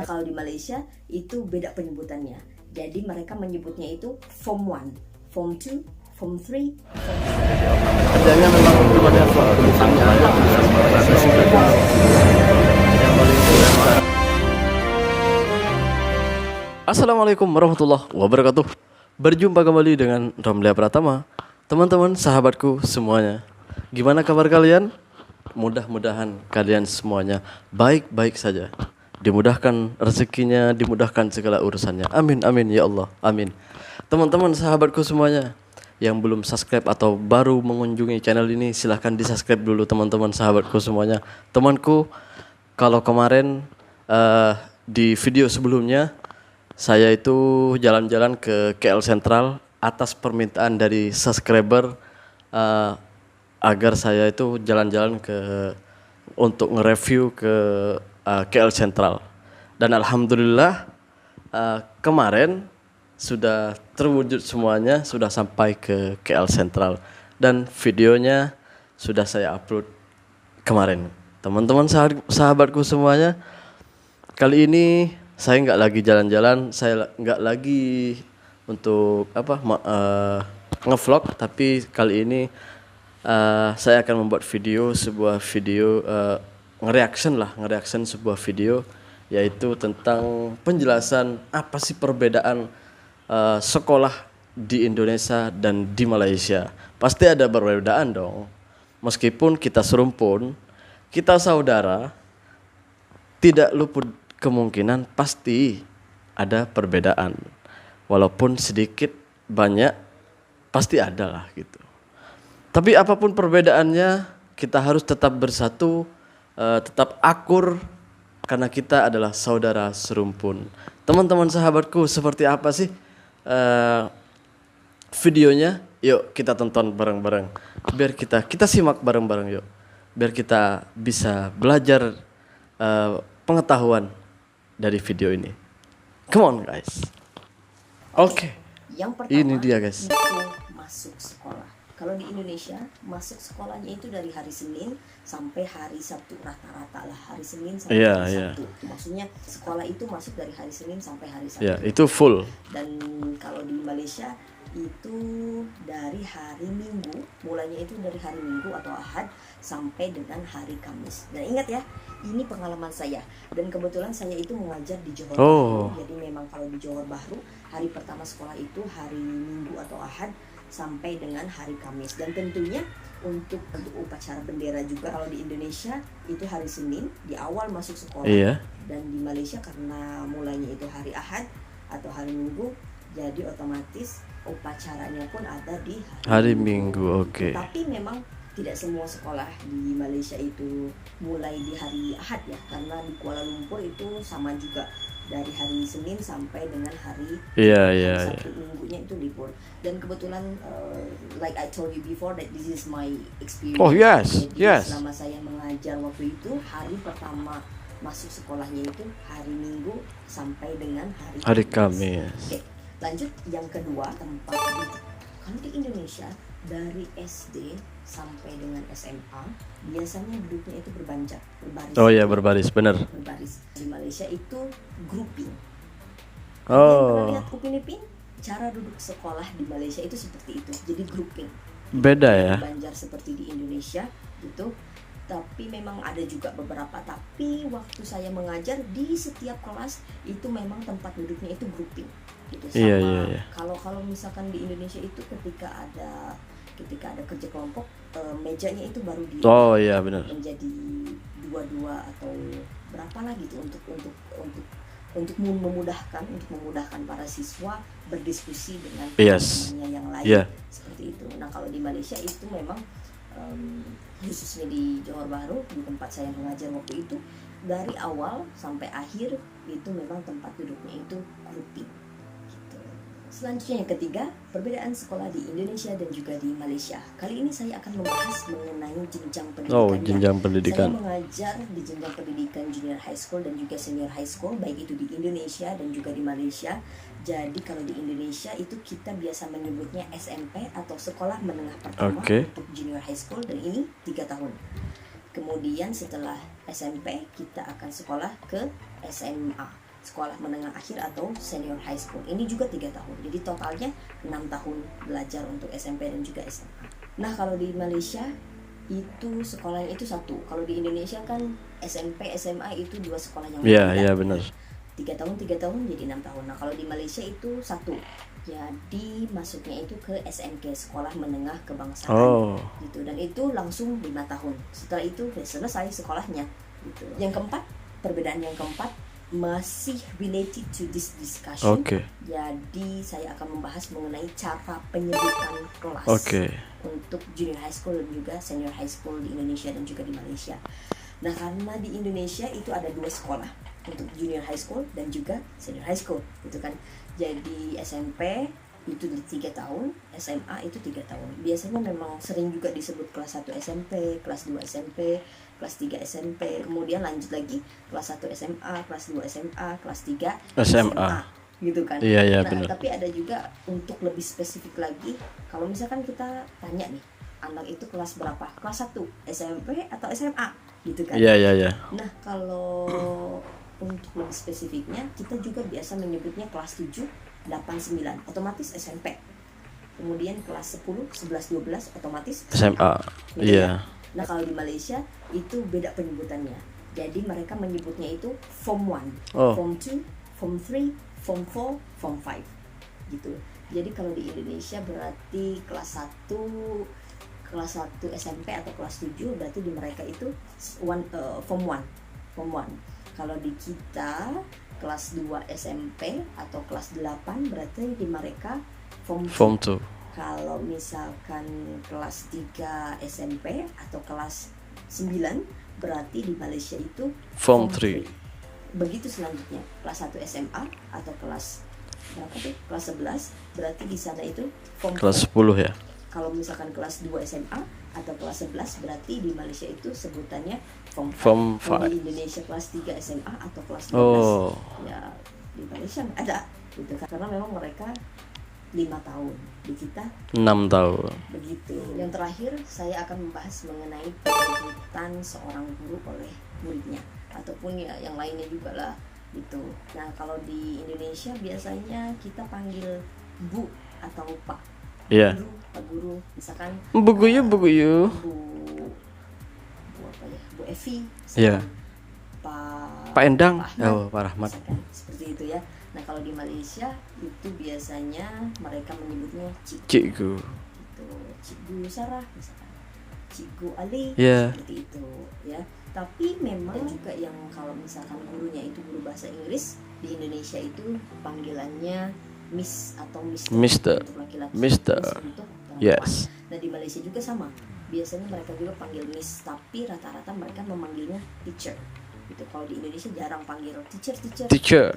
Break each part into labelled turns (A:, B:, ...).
A: Nah kalau di Malaysia itu beda penyebutannya. Jadi mereka menyebutnya itu Form 1, Form 2, Form 3, Form 4.
B: Kerjanya memang kepada tulisannya aja, tulisan bahasa saja. Yang paling kelihatan. Assalamualaikum warahmatullahi wabarakatuh. Berjumpa kembali dengan Ramlia Pratama. Teman-teman, sahabatku semuanya, gimana kabar kalian? Mudah-mudahan kalian semuanya baik-baik saja. Dimudahkan rezekinya, dimudahkan segala urusannya. Amin, amin ya Allah, amin. Teman-teman, sahabatku semuanya yang belum subscribe atau baru mengunjungi channel ini, silahkan di subscribe dulu teman-teman, sahabatku semuanya. Temanku, kalau kemarin di video sebelumnya saya itu jalan-jalan ke KL Sentral atas permintaan dari subscriber agar saya itu jalan-jalan untuk nge-review ke KL Sentral. Dan alhamdulillah kemarin sudah terwujud semuanya, sudah sampai ke KL Sentral dan videonya sudah saya upload kemarin. Teman-teman sahabatku semuanya, kali ini saya nggak lagi jalan-jalan, saya nggak lagi untuk ngevlog, tapi kali ini saya akan membuat sebuah video nge-reaction sebuah video, yaitu tentang penjelasan apa sih perbedaan sekolah di Indonesia dan di Malaysia. Pasti ada perbedaan dong. Meskipun kita serumpun, kita saudara, tidak luput kemungkinan pasti ada perbedaan. Walaupun sedikit banyak pasti ada lah gitu. Tapi apapun perbedaannya, kita harus tetap bersatu, tetap akur, karena kita adalah saudara serumpun. Teman-teman sahabatku, seperti apa sih videonya? Yuk kita tonton bareng-bareng. Biar kita simak bareng-bareng yuk. Biar kita bisa belajar pengetahuan dari video ini. Come on guys. Oke.
A: Yang pertama,
B: ini dia guys.
A: itu masuk sekolah. Kalau di Indonesia, masuk sekolahnya itu dari hari Senin sampai hari Sabtu, rata-rata lah hari Senin sampai hari Sabtu. Maksudnya sekolah itu masuk dari hari Senin sampai hari Sabtu.
B: Ya, itu full.
A: Dan kalau di Malaysia itu dari hari Minggu, mulainya itu dari hari Minggu atau Ahad sampai dengan hari Kamis. Dan ingat ya, ini pengalaman saya. Dan kebetulan saya itu mengajar di Johor Bahru. Jadi memang kalau di Johor Bahru, hari pertama sekolah itu hari Minggu atau Ahad sampai dengan hari Kamis. Dan tentunya untuk upacara bendera juga, kalau di Indonesia itu hari Senin di awal masuk sekolah.
B: Iya.
A: Dan di Malaysia karena mulainya itu hari Ahad atau hari Minggu, jadi otomatis upacaranya pun ada di
B: hari Minggu. Oke.
A: Tapi memang tidak semua sekolah di Malaysia itu mulai di hari Ahad ya, karena di Kuala Lumpur itu sama juga dari hari Senin sampai dengan hari Sabtu, minggunya itu libur. Dan kebetulan like I told you before that this is my experience.
B: Oh yes,
A: jadi,
B: yes.
A: selama saya mengajar waktu itu, hari pertama masuk sekolahnya itu hari Minggu sampai dengan hari
B: Kamis.
A: Oke, lanjut yang kedua, tempat duduk. Kalau di Indonesia dari SD sampai dengan SMA biasanya duduknya itu berbaris.
B: Oh ya, berbaris, benar.
A: Berbaris. Di Malaysia itu grouping.
B: Oh.
A: Lihat Upin Ipin, cara duduk sekolah di Malaysia itu seperti itu. Jadi grouping.
B: Beda ya.
A: Banjar seperti di Indonesia gitu. Tapi memang ada juga beberapa. Tapi waktu saya mengajar di setiap kelas itu memang tempat duduknya itu grouping. Gitu. Sama
B: Iya.
A: Kalau misalkan di Indonesia itu ketika ada kerja kelompok, mejanya itu baru
B: benar.
A: menjadi dua atau berapa lah gitu untuk memudahkan para siswa berdiskusi dengan teman-temannya yang lain. Seperti itu. Nah kalau di Malaysia itu memang khususnya di Johor Bahru, di tempat saya mengajar waktu itu, dari awal sampai akhir itu memang tempat duduknya itu grouping. Selanjutnya yang ketiga, perbedaan sekolah di Indonesia dan juga di Malaysia. Kali ini saya akan membahas mengenai jenjang pendidikannya.
B: Jenjang pendidikan.
A: Saya mengajar di jenjang pendidikan junior high school dan juga senior high school, baik itu di Indonesia dan juga di Malaysia. Jadi kalau di Indonesia itu kita biasa menyebutnya SMP atau sekolah menengah pertama untuk junior high school, dan ini 3 tahun. Kemudian setelah SMP kita akan sekolah ke SMA. sekolah menengah akhir atau senior high school. Ini juga 3 tahun. Jadi totalnya 6 tahun belajar untuk SMP dan juga SMA. Nah, kalau di Malaysia itu sekolahnya itu satu. Kalau di Indonesia kan SMP, SMA itu 2 sekolah yang berbeda.
B: Iya, benar.
A: 3 tahun jadi 6 tahun. Nah, kalau di Malaysia itu satu. Jadi masuknya itu ke SMK, Sekolah Menengah Kebangsaan. Gitu. Dan itu langsung 5 tahun. Setelah itu selesai sekolahnya gitu. Yang keempat, perbedaan yang keempat masih related to this discussion. Jadi saya akan membahas mengenai cara penyebutan kelas untuk junior high school dan juga senior high school di Indonesia dan juga di Malaysia. Nah, karena di Indonesia itu ada 2 sekolah untuk junior high school dan juga senior high school gitu kan. Jadi SMP itu 3 tahun, SMA itu 3 tahun. Biasanya memang sering juga disebut kelas 1 SMP, kelas 2 SMP, kelas 3 SMP, kemudian lanjut lagi kelas 1 SMA, kelas 2 SMA, kelas 3 SMA gitu kan.
B: Iya,
A: nah,
B: bener.
A: Tapi ada juga untuk lebih spesifik lagi, kalau misalkan kita tanya nih, anak itu kelas berapa? Kelas 1 SMP atau SMA gitu kan.
B: Iya.
A: Nah, kalau untuk lebih spesifiknya, kita juga biasa menyebutnya kelas 7, 8, 9, otomatis SMP. Kemudian kelas 10, 11, 12 otomatis SMA.
B: Iya.
A: Nah, kalau di Malaysia itu beda penyebutannya. Jadi mereka menyebutnya itu Form 1, Form 2, Form 3, Form 4, Form 5 gitu. Jadi kalau di Indonesia berarti kelas 1 SMP atau kelas 7 berarti di mereka itu Form 1. Kalau di kita kelas 2 SMP atau kelas 8 berarti di mereka Form 2. Kalau misalkan kelas 3 SMP atau kelas 9 berarti di Malaysia itu
B: Form 3.
A: Begitu selanjutnya kelas 1 SMA atau kelas berapa tuh? Kelas 11 berarti di sana itu Form 4.
B: Kelas 10 ya.
A: Kalau misalkan kelas 2 SMA atau kelas 11 berarti di Malaysia itu sebutannya Form 5. Kalau di Indonesia kelas 3 SMA atau kelas 12 ya di Malaysia ada gitu kan, karena memang mereka 5 tahun, di kita
B: 6 tahun.
A: Begitu. Yang terakhir saya akan membahas mengenai penyebutan seorang guru oleh muridnya ataupun ya yang lainnya juga lah gitu. Nah, kalau di Indonesia biasanya kita panggil Bu atau Pak.
B: Iya.
A: Guru, Pak Guru, misalkan
B: Bu Guyu.
A: Bu apa ya? Bu Evi.
B: Iya. Pak Endang.
A: Pak
B: Rahmat.
A: Misalkan, seperti itu ya. Nah, kalau di Malaysia itu biasanya mereka menyebutnya Cikgu. Gitu. Cikgu Sarah misalkan. Cikgu Ali seperti itu ya. Tapi memang juga yang kalau misalkan gurunya itu guru bahasa Inggris di Indonesia itu panggilannya Miss atau Mister. Untuk laki-laki.
B: Mister.
A: Untuk perempuan. Nah, di Malaysia juga sama. Biasanya mereka juga panggil Miss, tapi rata-rata mereka memanggilnya teacher. Gitu. Kalau di Indonesia jarang panggil teacher.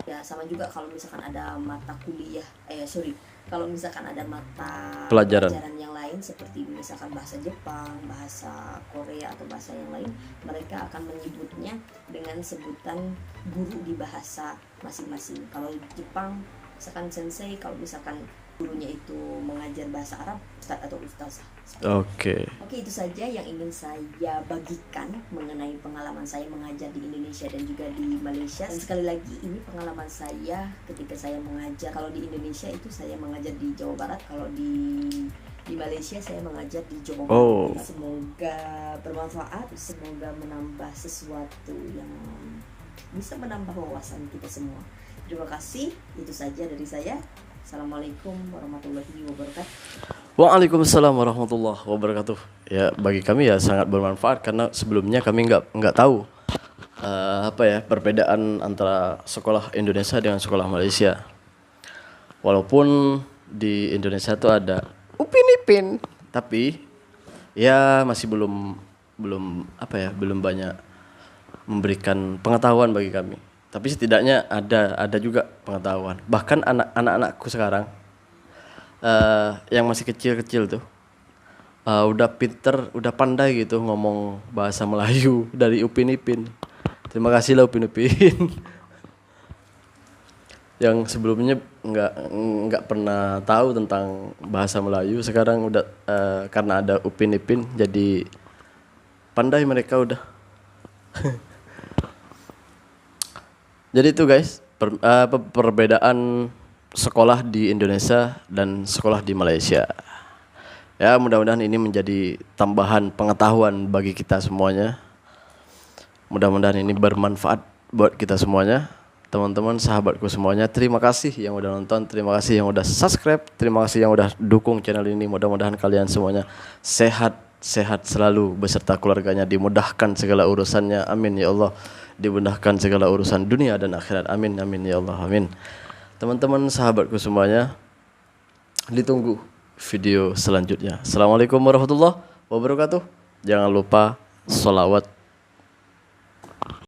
A: Ya sama juga kalau misalkan ada mata kuliah kalau misalkan ada mata pelajaran yang lain seperti misalkan bahasa Jepang, bahasa Korea atau bahasa yang lain, mereka akan menyebutnya dengan sebutan guru di bahasa masing-masing. Kalau Jepang misalkan sensei, kalau misalkan gurunya itu mengajar bahasa Arab, ustadz atau ustazah. Oke, itu saja yang ingin saya bagikan mengenai pengalaman saya mengajar di Indonesia dan juga di Malaysia. Dan sekali lagi, ini pengalaman saya ketika saya mengajar. Kalau di Indonesia itu saya mengajar di Jawa Barat, kalau di Malaysia saya mengajar di Jawa Barat. Semoga bermanfaat, semoga menambah sesuatu yang bisa menambah wawasan kita semua. Terima kasih, itu saja dari saya. Assalamualaikum warahmatullahi wabarakatuh.
B: Waalaikumsalam warahmatullahi wabarakatuh. Ya, bagi kami ya sangat bermanfaat karena sebelumnya kami nggak tahu perbedaan antara sekolah Indonesia dengan sekolah Malaysia. Walaupun di Indonesia tuh ada Upin Ipin, tapi ya masih belum banyak memberikan pengetahuan bagi kami. Tapi setidaknya ada juga pengetahuan. Bahkan anak-anakku sekarang yang masih kecil-kecil tuh udah pinter, udah pandai gitu ngomong bahasa Melayu dari Upin Ipin. Terima kasih lah Upin Ipin. Yang sebelumnya nggak pernah tahu tentang bahasa Melayu, sekarang udah karena ada Upin Ipin jadi pandai mereka udah. Jadi itu guys, perbedaan sekolah di Indonesia dan sekolah di Malaysia. Ya, mudah-mudahan ini menjadi tambahan pengetahuan bagi kita semuanya. Mudah-mudahan ini bermanfaat buat kita semuanya. Teman-teman, sahabatku semuanya, terima kasih yang udah nonton, terima kasih yang udah subscribe, terima kasih yang udah dukung channel ini. Mudah-mudahan kalian semuanya sehat selalu beserta keluarganya, dimudahkan segala urusannya, amin ya Allah. Dimudahkan segala urusan dunia dan akhirat, amin amin ya Allah, amin. Teman-teman, sahabatku semuanya, ditunggu video selanjutnya. Assalamualaikum warahmatullahi wabarakatuh. Jangan lupa sholawat